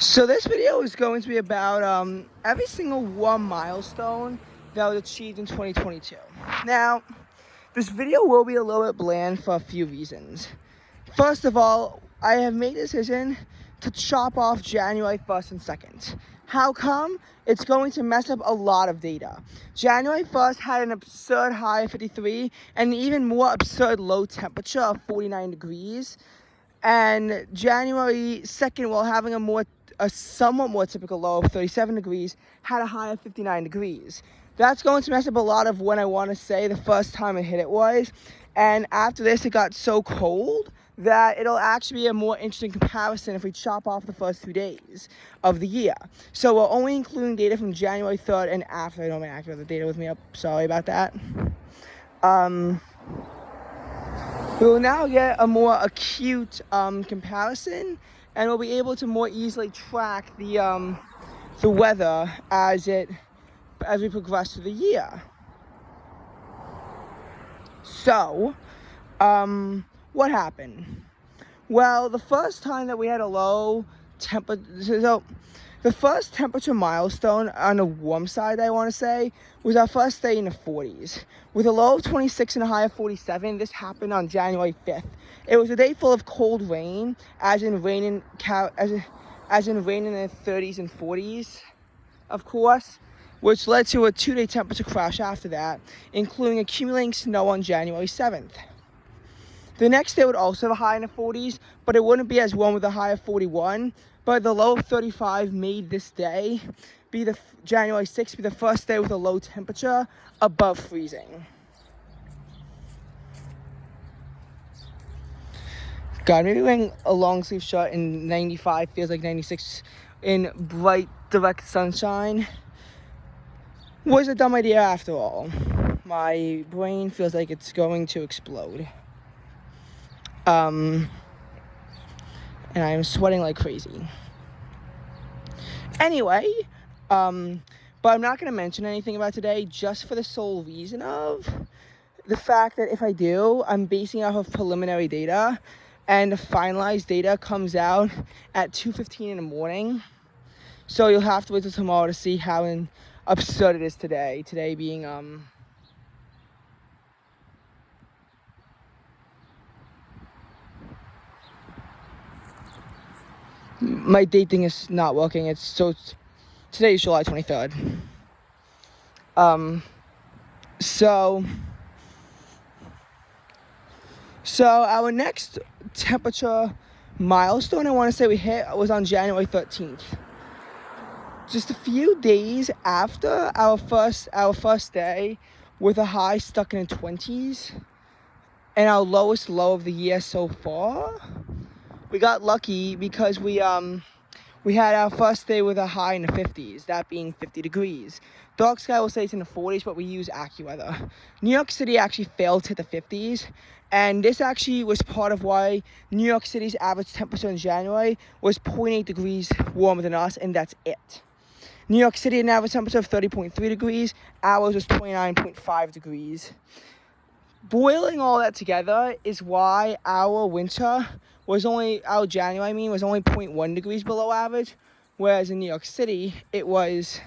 So this video is going to be about every single one milestone that was achieved in 2022. Now, this video will be a little bit bland for a few reasons. First of all, I have made a decision to chop off January 1st and 2nd. How come? It's going to mess up a lot of data. January 1st had an absurd high of 53 and an even more absurd low temperature of 49 degrees. And January 2nd, while having a somewhat more typical low of 37 degrees, had a high of 59 degrees. That's going to mess up a lot of when I want to say the first time it hit it was. And after this, it got so cold that it'll actually be a more interesting comparison if we chop off the first 2 days of the year. So we're only including data from January 3rd and after. I don't have accurate the data with me up. Sorry about that. We will now get a more acute comparison, and we'll be able to more easily track the weather as we progress through the year. So, what happened? Well, the first time that we had a low temperature, so the first temperature milestone on the warm side, I want to say, was our first day in the 40s. With a low of 26 and a high of 47, this happened on January 5th. It was a day full of cold rain, as in rain in the 30s and 40s, of course, which led to a 2-day temperature crash after that, including accumulating snow on January 7th. The next day would also have a high in the 40s, but it wouldn't be as warm with a high of 41. But the low of 35 made this day January 6th be the first day with a low temperature above freezing. God, maybe wearing a long sleeve shirt in 95 feels like 96 in bright, direct sunshine was a dumb idea after all. My brain feels like it's going to explode. And I am sweating like crazy. Anyway, but I'm not going to mention anything about today just for the sole reason of the fact that if I do, I'm basing it off of preliminary data, and the finalized data comes out at 2:15 in the morning. So you'll have to wait till tomorrow to see how absurd it is today. Today being my date thing is not working. Today is July 23rd. So our next temperature milestone I want to say we hit was on January 13th. Just a few days after our first day with a high stuck in the 20s and our lowest low of the year so far. We got lucky because we had our first day with a high in the 50s, that being 50 degrees. Dark sky will say it's in the 40s, but we use AccuWeather. New York City actually failed to hit the 50s, and this actually was part of why New York City's average temperature in January was 0.8 degrees warmer than us, and that's it. New York City had an average temperature of 30.3 degrees, ours was 29.5 degrees. Boiling all that together is why our January was only 0.1 degrees below average, whereas in New York City, it was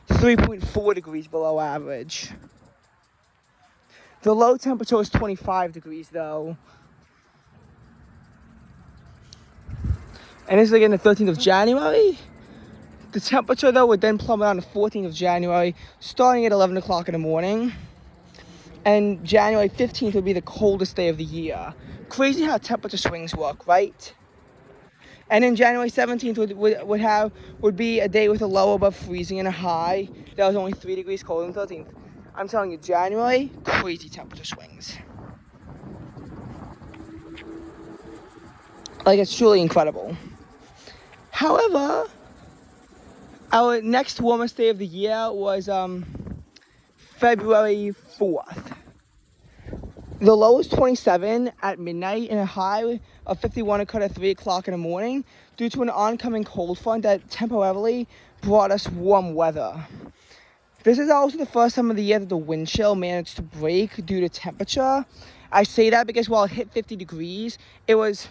3.4 degrees below average. The low temperature was 25 degrees, though. And this is again the 13th of January. The temperature, though, would then plummet on the 14th of January, starting at 11 o'clock in the morning. And January 15th would be the coldest day of the year. Crazy how temperature swings work, right? And then January 17th would be a day with a low above freezing and a high that was only 3 degrees colder than 13th. I'm telling you, January, crazy temperature swings. Like, it's truly incredible. However, our next warmest day of the year was February 4th. The low was 27 at midnight and a high of 51 occurred at 3 o'clock in the morning due to an oncoming cold front that temporarily brought us warm weather. This is also the first time of the year that the wind chill managed to break due to temperature. I say that because while it hit 50 degrees, it was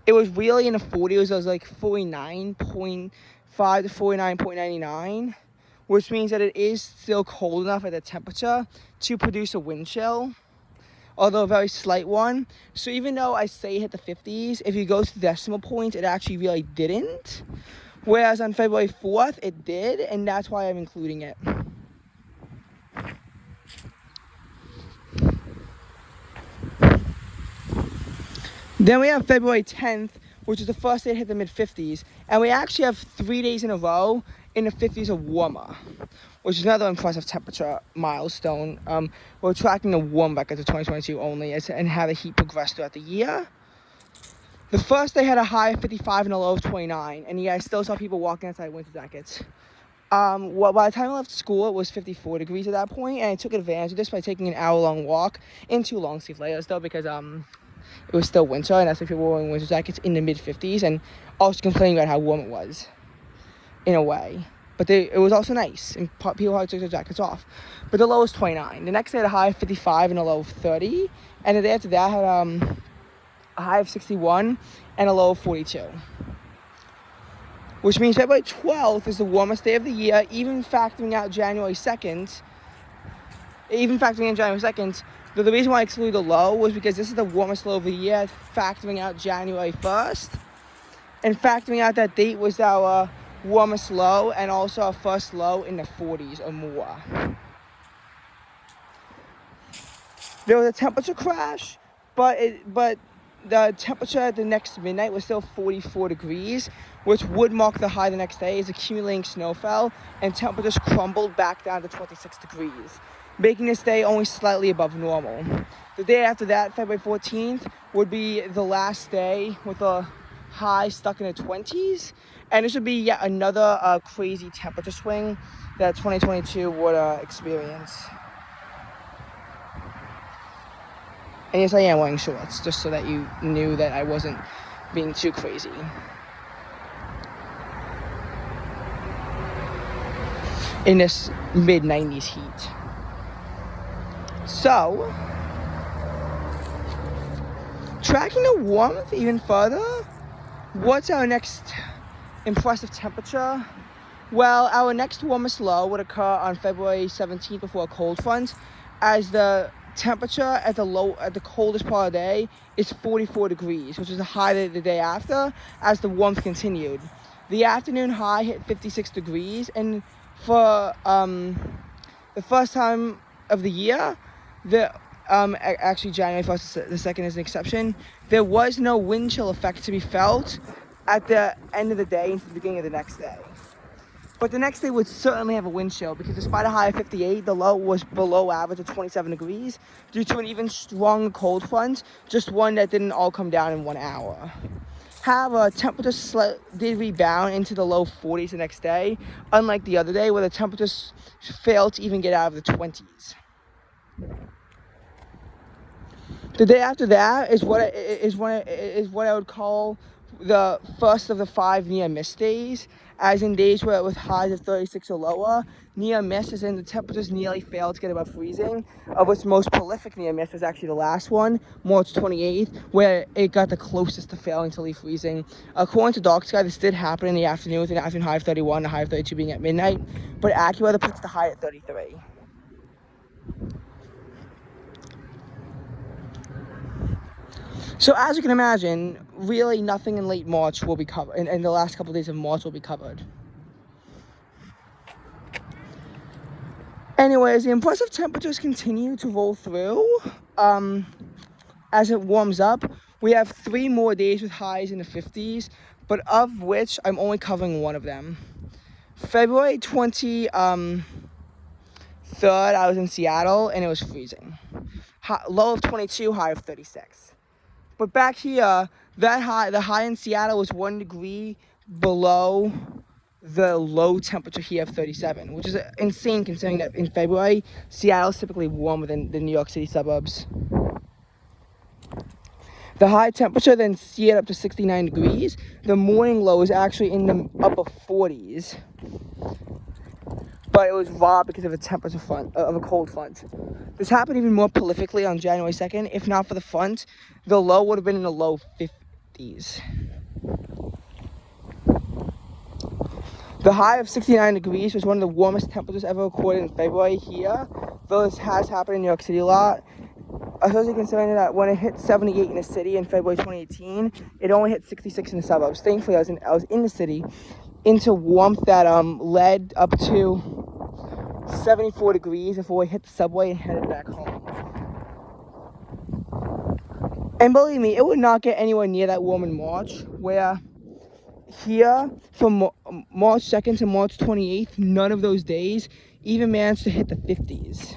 it was really in the 40s. It was like 49.5 to 49.99, which means that it is still cold enough at the temperature to produce a wind chill, although a very slight one. So even though I say it hit the 50s, if you go to the decimal points, it actually really didn't. Whereas on February 4th, it did, and that's why I'm including it. Then we have February 10th, which is the first day it hit the mid-50s. And we actually have 3 days in a row in the 50s or warmer, which is another impressive temperature milestone. We're tracking the warm records of 2022 only and how the heat progressed throughout the year. The first day had a high of 55 and a low of 29, and yeah, I still saw people walking outside winter jackets. Well, by the time I left school, it was 54 degrees at that point, and I took advantage of this by taking an hour-long walk in 2 long-sleeve layers, though, because it was still winter, and that's why people were wearing winter jackets in the mid-50s, and also complaining about how warm it was, in a way. But it was also nice, and people had to take their jackets off. But the low was 29. The next day had a high of 55 and a low of 30, and the day after that had a high of 61 and a low of 42. Which means February 12th is the warmest day of the year, even factoring out January 2nd. Even factoring in January 2nd, the reason why I excluded the low was because this is the warmest low of the year, factoring out January 1st. And factoring out that date was our warmest low, and also our first low in the 40s or more. There was a temperature crash, but the temperature at the next midnight was still 44 degrees, which would mark the high the next day as accumulating snow fell and temperatures crumbled back down to 26 degrees, making this day only slightly above normal. The day after that, February 14th, would be the last day with a high stuck in the 20s, and this would be yet another crazy temperature swing that 2022 would experience. And yes, I am wearing shorts, just so that you knew that I wasn't being too crazy. In this mid-90s heat. So, tracking the warmth even further, what's our next impressive temperature? Well, our next warmest low would occur on February 17th before a cold front, as the temperature at the coldest part of the day is 44 degrees, which is the high the day after, as the warmth continued. The afternoon high hit 56 degrees, and for the first time of the year, actually January 1st, the second is an exception, there was no wind chill effect to be felt at the end of the day into the beginning of the next day. But the next day would certainly have a wind chill, because despite a high of 58, the low was below average of 27 degrees due to an even stronger cold front, just one that didn't all come down in 1 hour. However, temperatures did rebound into the low 40s the next day, unlike the other day where the temperatures failed to even get out of the 20s. The day after that is what I would call the first of the 5 near miss days, as in days where with highs of 36 or lower, near miss is in the temperatures nearly failed to get above freezing, of which most prolific near miss was actually the last one, March 28th, where it got the closest to failing to leave freezing. According to Dark Sky, this did happen in the afternoon with an afternoon high of 31, a high of 32 being at midnight, but AccuWeather puts the high at 33. So as you can imagine, really nothing in late March will be covered, and the last couple of days of March will be covered. Anyways, the impressive temperatures continue to roll through as it warms up. We have 3 more days with highs in the 50s, but of which I'm only covering one of them. February 23rd, I was in Seattle, and it was freezing. Low of 22, high of 36. But back here, the high in Seattle was 1 degree below the low temperature here of 37, which is insane considering that in February, Seattle is typically warmer than the New York City suburbs. The high temperature then seared up to 69 degrees. The morning low is actually in the upper 40s. But it was raw because of a temperature front, of a cold front. This happened even more prolifically on January 2nd. If not for the front, the low would have been in the low 50s. The high of 69 degrees was one of the warmest temperatures ever recorded in February here, though this has happened in New York City a lot. Especially considering that when it hit 78 in the city in February 2018, it only hit 66 in the suburbs. Thankfully, I was in the city, into warmth that led up to 74 degrees before we hit the subway and headed back home. And believe me, it would not get anywhere near that warm in March, where here from March 2nd to March 28th, none of those days even managed to hit the 50s.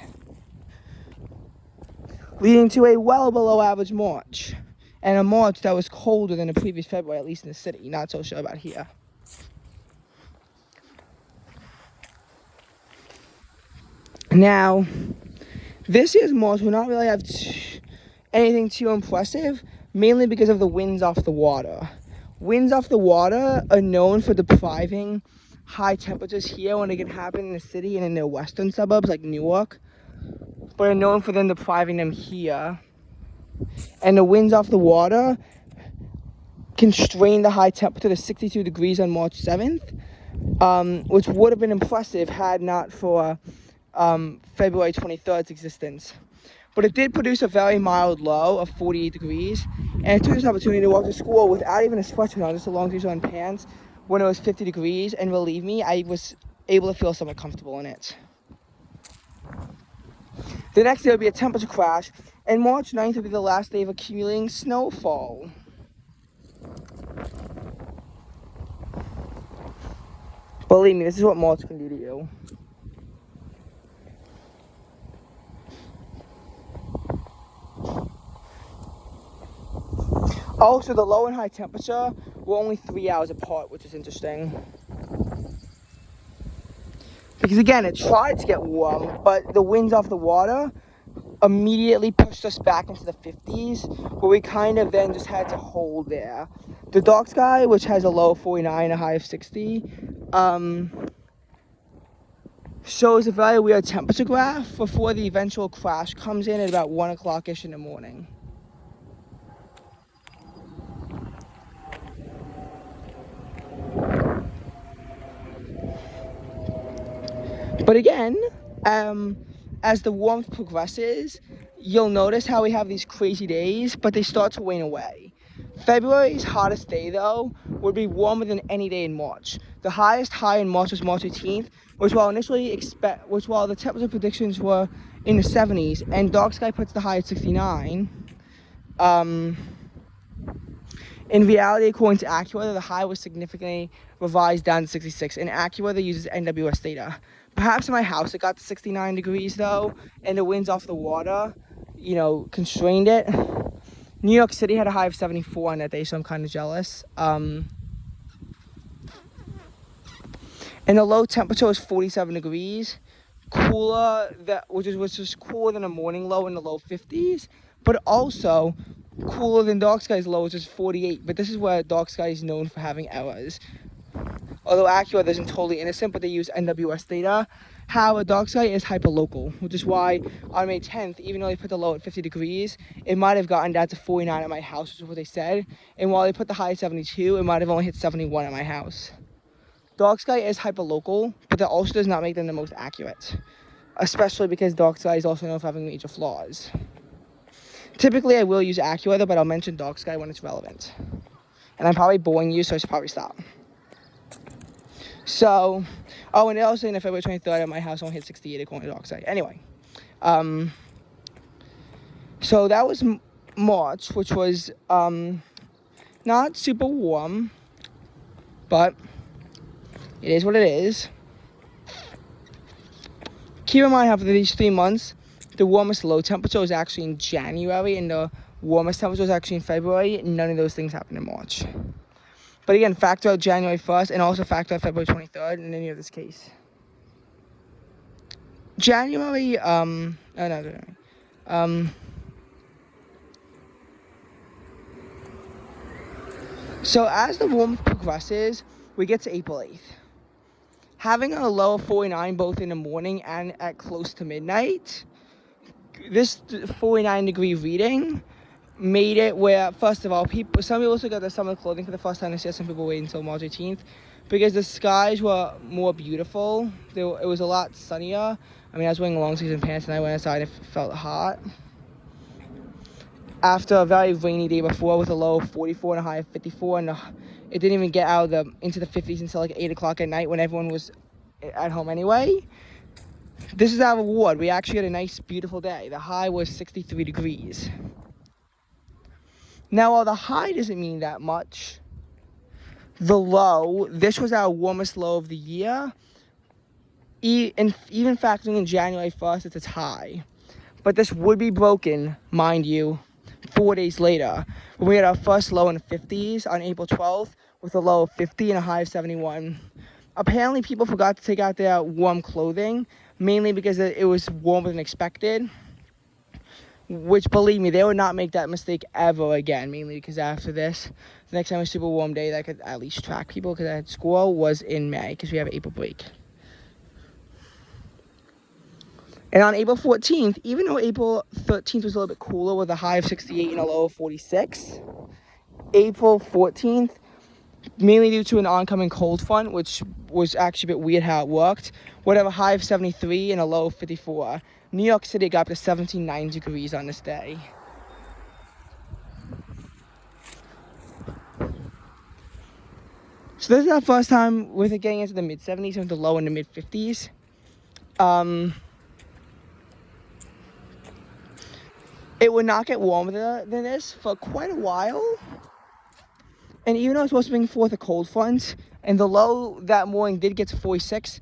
Leading to a well below average March, and a March that was colder than the previous February, at least in the city. Not so sure about here. Now, this year's March will not really have anything too impressive, mainly because of the winds off the water. Winds off the water are known for depriving high temperatures here when it can happen in the city and in the western suburbs like Newark, but are known for them depriving them here. And the winds off the water constrained the high temperature to 62 degrees on March 7th, which would have been impressive had not for February 23rd's existence. But it did produce a very mild low of 48 degrees, and I took this opportunity to walk to school without even a sweatshirt on, just a long t-shirt and pants, when it was 50 degrees, and believe me, I was able to feel somewhat comfortable in it. The next day would be a temperature crash, and March 9th would be the last day of accumulating snowfall. Believe me, this is what March can do to you. Also, the low and high temperature were only 3 hours apart, which is interesting. Because again, it tried to get warm, but the winds off the water immediately pushed us back into the 50s, where we kind of then just had to hold there. The dark sky, which has a low of 49 and a high of 60, shows a very weird temperature graph before the eventual crash comes in at about 1 o'clock-ish in the morning. But again, as the warmth progresses, you'll notice how we have these crazy days, but they start to wane away. February's hottest day, though, would be warmer than any day in March. The highest high in March was March 18th, which while the temperature predictions were in the 70s, and dark sky puts the high at 69, in reality, according to AccuWeather, the high was significantly revised down to 66, and AccuWeather uses NWS data. Perhaps in my house it got to 69 degrees, though, and the winds off the water, constrained it. New York City had a high of 74 on that day, so I'm kind of jealous. And the low temperature was 47 degrees, which was cooler than a morning low in the low 50s, but also cooler than dark sky's low, which is 48. But this is where dark sky is known for having errors. Although AccuWeather isn't totally innocent, but they use NWS data. However, dark sky is hyperlocal, which is why on May 10th, even though they put the low at 50 degrees, it might have gotten down to 49 at my house, which is what they said. And while they put the high at 72, it might have only hit 71 at my house. Dark sky is hyperlocal, but that also does not make them the most accurate, especially because dark sky is also known for having major flaws. Typically, I will use AccuWeather, but I'll mention dark sky when it's relevant. And I'm probably boring you, so I should probably stop. So, and also in February 23rd at my house only hit 68 according to dark sky. Anyway, so that was March, which was not super warm, but it is what it is. Keep in mind, how for these 3 months, the warmest low temperature was actually in January, and the warmest temperature was actually in February. None of those things happened in March. But again, factor out January 1st and also factor out February 23rd in any of this case. So as the warmth progresses, we get to April 8th. Having a low of 49 both in the morning and at close to midnight, this 49 degree reading made it where, first of all, some people took out their summer clothing for the first time this year. Some people waited until March 18th because the skies were more beautiful. It was a lot sunnier. I mean, I was wearing long sleeves and pants, and I went outside and it felt hot. After a very rainy day before with a low of 44 and a high of 54, and it didn't even get out into the 50s until like 8 o'clock at night when everyone was at home anyway. This is our reward. We actually had a nice, beautiful day. The high was 63 degrees. Now, while the high doesn't mean that much, the low, this was our warmest low of the year. And even factoring in January 1st, it's its high. But this would be broken, mind you, 4 days later, when we had our first low in the 50s on April 12th with a low of 50 and a high of 71. Apparently, people forgot to take out their warm clothing, mainly because it was warmer than expected. Which, believe me, they would not make that mistake ever again, mainly because after this, the next time a super warm day that I could at least track people because I had school was in May because we have an April break. And on April 14th, even though April 13th was a little bit cooler with a high of 68 and a low of 46, April 14th, mainly due to an oncoming cold front, which was actually a bit weird how it worked, would have a high of 73 and a low of 54. New York City got up to 79 degrees on this day. So this is our first time with it getting into the mid-70s and the low in the mid-50s. It would not get warmer than this for quite a while. And even though it's supposed to bring forth a cold front, and the low that morning did get to 46,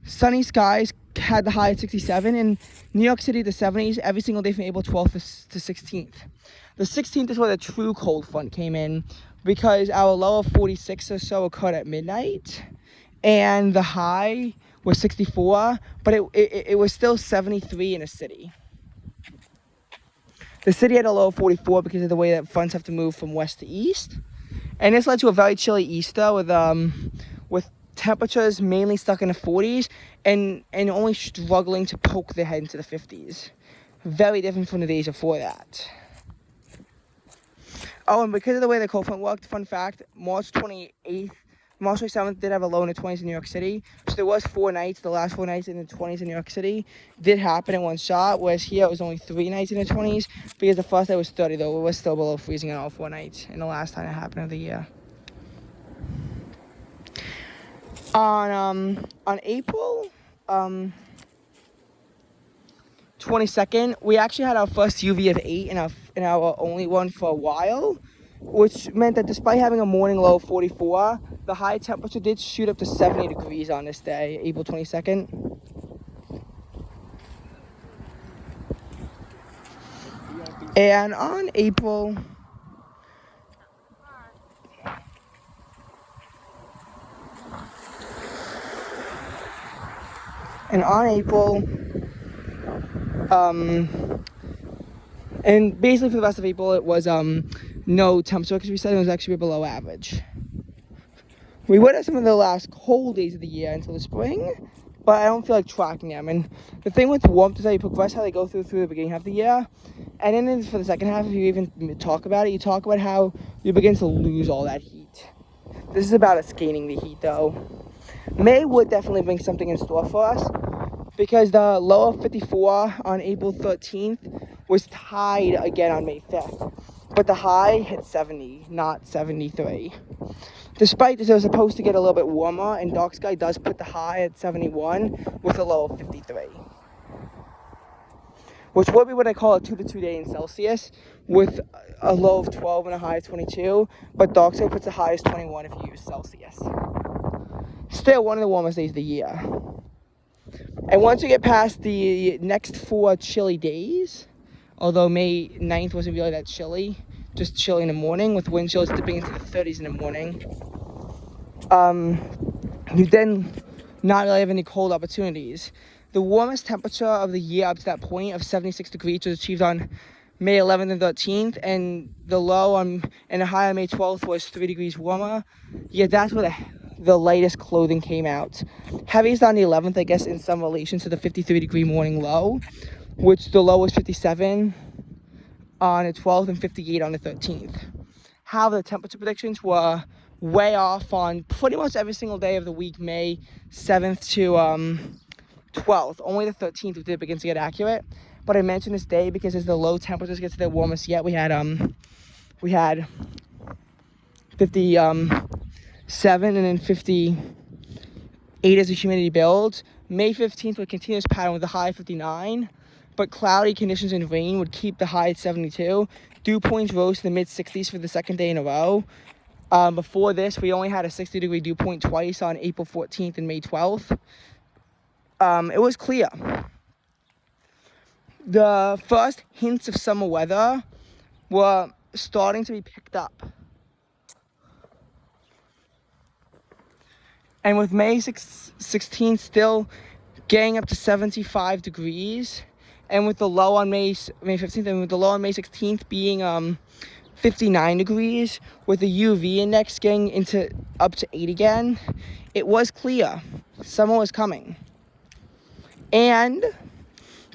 sunny skies had the high at 67, and New York City the 70s every single day from April 12th to 16th. The 16th is where the true cold front came in because our low of 46 or so occurred at midnight, and the high was 64, but it was still 73 in the city. The city had a low of 44 because of the way that fronts have to move from west to east. And this led to a very chilly Easter with temperatures mainly stuck in the 40s and only struggling to poke their head into the 50s. Very different from the days before that. Oh, and because of the way the cold front worked, fun fact, March 27th did have a low in the 20s in New York City. So there was 4 nights, the last 4 nights in the 20s in New York City did happen in one shot, whereas here it was only 3 nights in the 20s because the first day was 30, though. It was still below freezing on all 4 nights in the last time it happened of the year. On April 22nd, we actually had our first UV of 8 and our only one for a while, which meant that despite having a morning low of 44, the high temperature did shoot up to 70 degrees on this day, April 22nd. And on April... and basically for the rest of April, it was no temperature because we said it was actually below average. We would have some of the last cold days of the year until the spring, but I don't feel like tracking them. And the thing with warmth is that you progress how they go through the beginning of the year, and then for the second half, if you even talk about it, you talk about how you begin to lose all that heat. This is about us gaining the heat, though. May would definitely bring something in store for us, because the low of 54 on April 13th was tied again on May 5th. But the high hit 70, not 73. Despite this, it was supposed to get a little bit warmer, and Dark Sky does put the high at 71 with a low of 53. Which would be what I call a 2 to 2 day in Celsius, with a low of 12 and a high of 22. But Dark Sky puts the high as 21 if you use Celsius. Still one of the warmest days of the year. And once we get past the next 4 chilly days, although May 9th wasn't really that chilly, just chilly in the morning with wind chills dipping into the 30s in the morning, you then not really have any cold opportunities. The warmest temperature of the year up to that point of 76 degrees was achieved on May 11th and 13th, and the low and the high on May 12th was 3 degrees warmer. Yeah, that's where the lightest clothing came out. Heaviest on the 11th, I guess, in some relation to the 53 degree morning low, which the low was 57. on the 12th and 58 on the 13th. However, the temperature predictions were way off on pretty much every single day of the week, May 7th to 12th. Only the 13th did begin to get accurate. But I mentioned this day because as the low temperatures get to their warmest yet, we had 57 and then 58 as the humidity builds. May 15th would continue this pattern with a high of 59, but cloudy conditions and rain would keep the high at 72. Dew points rose to the mid-60s for the second day in a row. Before this, we only had a 60-degree dew point twice on April 14th and May 12th. It was clear. The first hints of summer weather were starting to be picked up. And with May 16th still getting up to 75 degrees, and with the low on May 15th, and with the low on May 16th being 59 degrees, with the UV index getting up to 8 again, it was clear. Summer was coming. And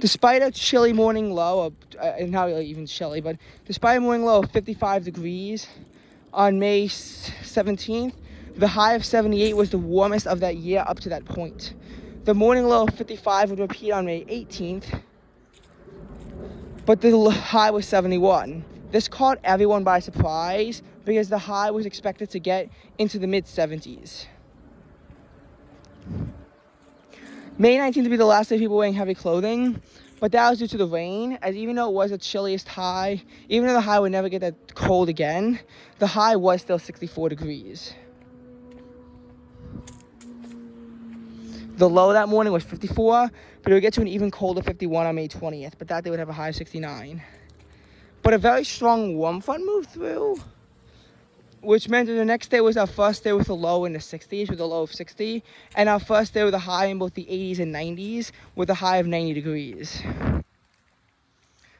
despite a chilly morning low, not really even chilly, but despite a morning low of 55 degrees on May 17th, the high of 78 was the warmest of that year up to that point. The morning low of 55 would repeat on May 18th, but the high was 71. This caught everyone by surprise because the high was expected to get into the mid-70s. May 19th would be the last day people wearing heavy clothing, but that was due to the rain, as even though it was the chilliest high, even though the high would never get that cold again, the high was still 64 degrees. The low that morning was 54, but it would get to an even colder 51 on May 20th, but that day would have a high of 69. But a very strong warm front moved through, which meant that the next day was our first day with a low in the 60s, with a low of 60, and our first day with a high in both the 80s and 90s, with a high of 90 degrees.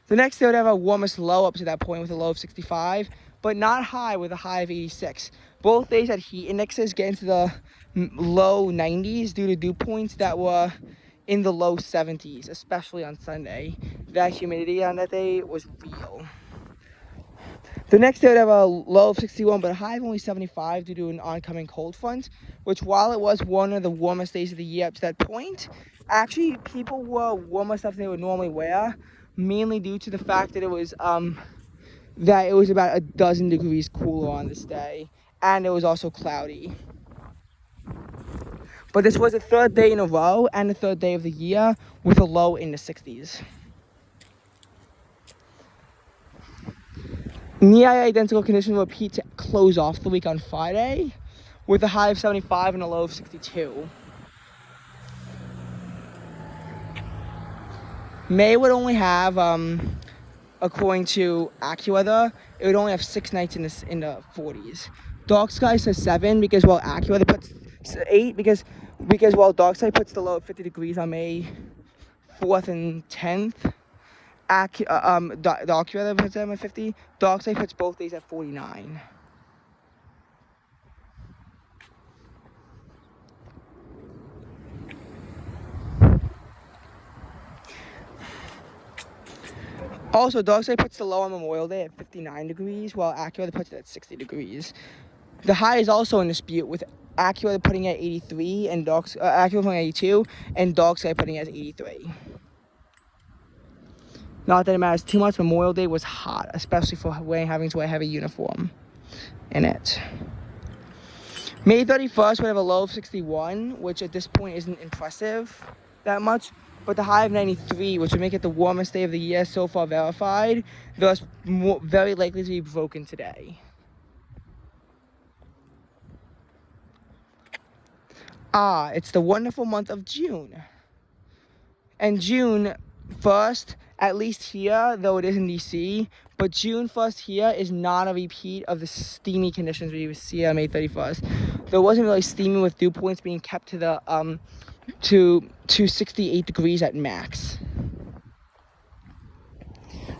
The next day would have our warmest low up to that point with a low of 65, but not high with a high of 86. Both days had heat indexes get into the low 90s due to dew points that were in the low 70s, especially on Sunday. That humidity on that day was real. The next day would have a low of 61, but a high of only 75 due to an oncoming cold front, which while it was one of the warmest days of the year up to that point, actually people wore warmer stuff than they would normally wear, mainly due to the fact that it was about a dozen degrees cooler on this day, and it was also cloudy. But this was the third day in a row and the third day of the year with a low in the 60s. Near identical conditions will repeat to close off the week on Friday with a high of 75 and a low of 62. May would only have, according to AccuWeather, it would only have 6 nights in the 40s. Dark Sky says 7 because while AccuWeather puts 8 because while Dark Sky puts the low at 50 degrees on May 4th and 10th, the AccuWeather puts them at 50. Dark Sky puts both days at 49. Also, Dark Sky puts the low on Memorial Day at 59 degrees, while AccuWeather puts it at 60 degrees. The high is also in dispute, with AccuWeather putting it at 83 and AccuWeather putting it at 82, and Dark Sky putting it at 83. Not that it matters too much. Memorial Day was hot, especially for having to wear a heavy uniform in it. May 31st would have a low of 61, which at this point isn't impressive that much, but the high of 93, which would make it the warmest day of the year so far verified, thus very likely to be broken today. It's the wonderful month of June. And June 1st, at least here, though it is in DC, but June 1st here is not a repeat of the steamy conditions we see on May 31st. Though it wasn't really steamy with dew points being kept to the to 68 degrees at max.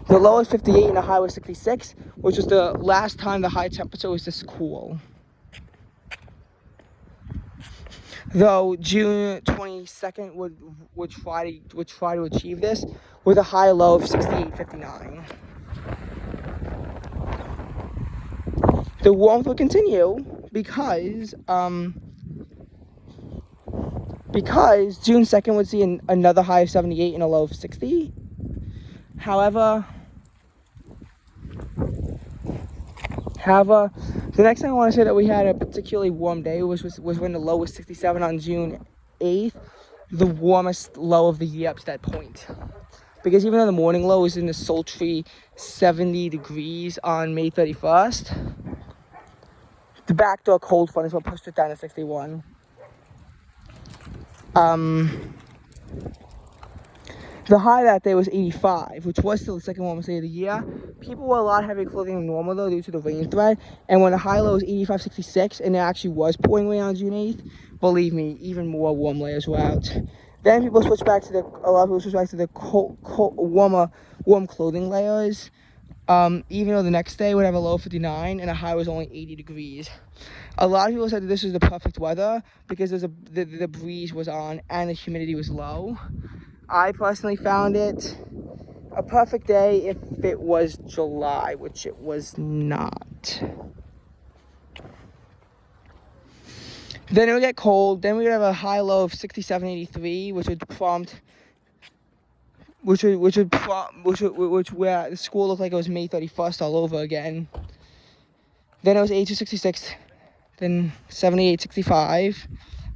The low was 58 and the high was 66, which was the last time the high temperature was this cool. Though June 22nd would try to achieve this with a high low of 68.59. the warmth will continue because June 2nd would see another high of 78 and a low of 60. However, the next thing I want to say that we had a particularly warm day was when the low was 67 on June 8th, the warmest low of the year up to that point. Because even though the morning low was in the sultry 70 degrees on May 31st, the backdoor cold front is what pushed it down to 61. The high that day was 85, which was still the second warmest day of the year. People wore a lot heavier clothing than normal though due to the rain threat. And when the high low was 85, 66, and it actually was pouring rain on June 8th, believe me, even more warm layers were out. Then a lot of people switched back to the warm clothing layers. Even though the next day would have a low of 59 and a high was only 80 degrees. A lot of people said that this was the perfect weather because the breeze was on and the humidity was low. I personally found it a perfect day if it was July, which it was not. Then it would get cold. Then we would have a high low of 67, 83, which would where the school looked like it was May 31st all over again. Then it was 82, 66, then 78, 65,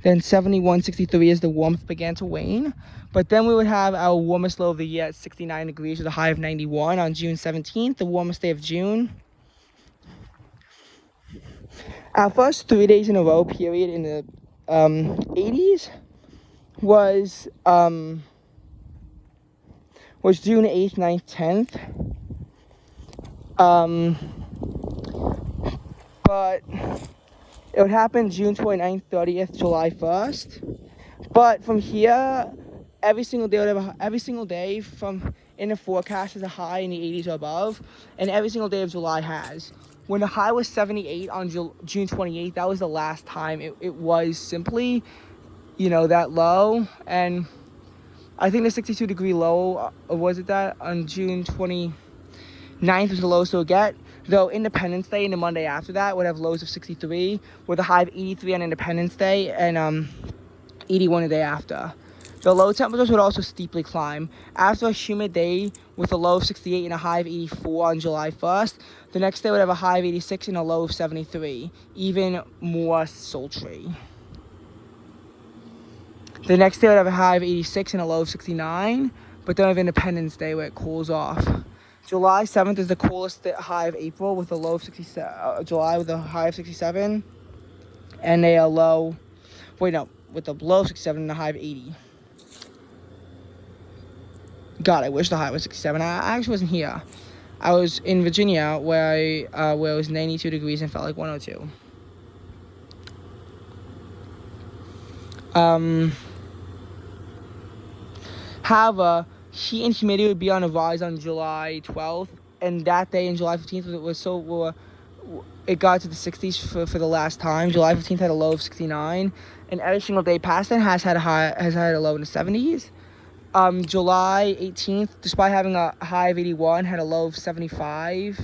then 71, 63 as the warmth began to wane. But then we would have our warmest low of the year at 69 degrees with a high of 91 on June 17th, the warmest day of June. Our first 3 days in a row period in the 80s was June 8th, 9th, 10th. But it would happen June 29th, 30th, July 1st. But from here, every single day from in the forecast is a high in the 80s or above, and every single day of July has. When the high was 78 on June 28th, that was the last time it was simply, that low. And I think the 62 degree low, was it that on June 29th was the lowest it'll get. Though Independence Day and the Monday after that would have lows of 63 with a high of 83 on Independence Day and 81 the day after. The low temperatures would also steeply climb. After a humid day with a low of 68 and a high of 84 on July 1st, the next day would have a high of 86 and a low of 73, even more sultry. The next day would have a high of 86 and a low of 69, but then we have Independence Day where it cools off. July 7th is the coolest high of April with a low of 67. July with a high of 67 and a low. With a low of 67 and a high of 80. God, I wish the high was 67. I actually wasn't here. I was in Virginia where it was 92 degrees and felt like 102. However, heat and humidity would be on a rise on July 12th, and that day in July 15th it got to the 60s for the last time. July 15th had a low of 69, and every single day past then has had a low in the 70s. July 18th, despite having a high of 81, had a low of 75.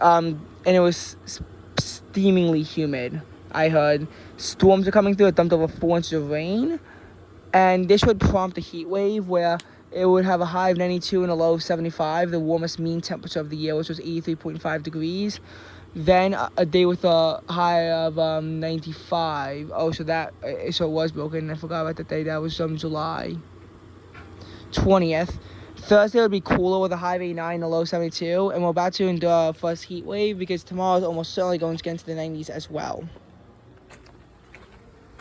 And it was steamingly humid. I heard storms are coming through. It dumped over 4 inches of rain. And this would prompt a heat wave where it would have a high of 92 and a low of 75, the warmest mean temperature of the year, which was 83.5 degrees. Then a day with a high of 95. So it was broken. I forgot about that day. That was July 20th. Thursday would be cooler with a high of 89 and a low of 72. And we're about to endure our first heat wave because tomorrow is almost certainly going to get into the 90s as well.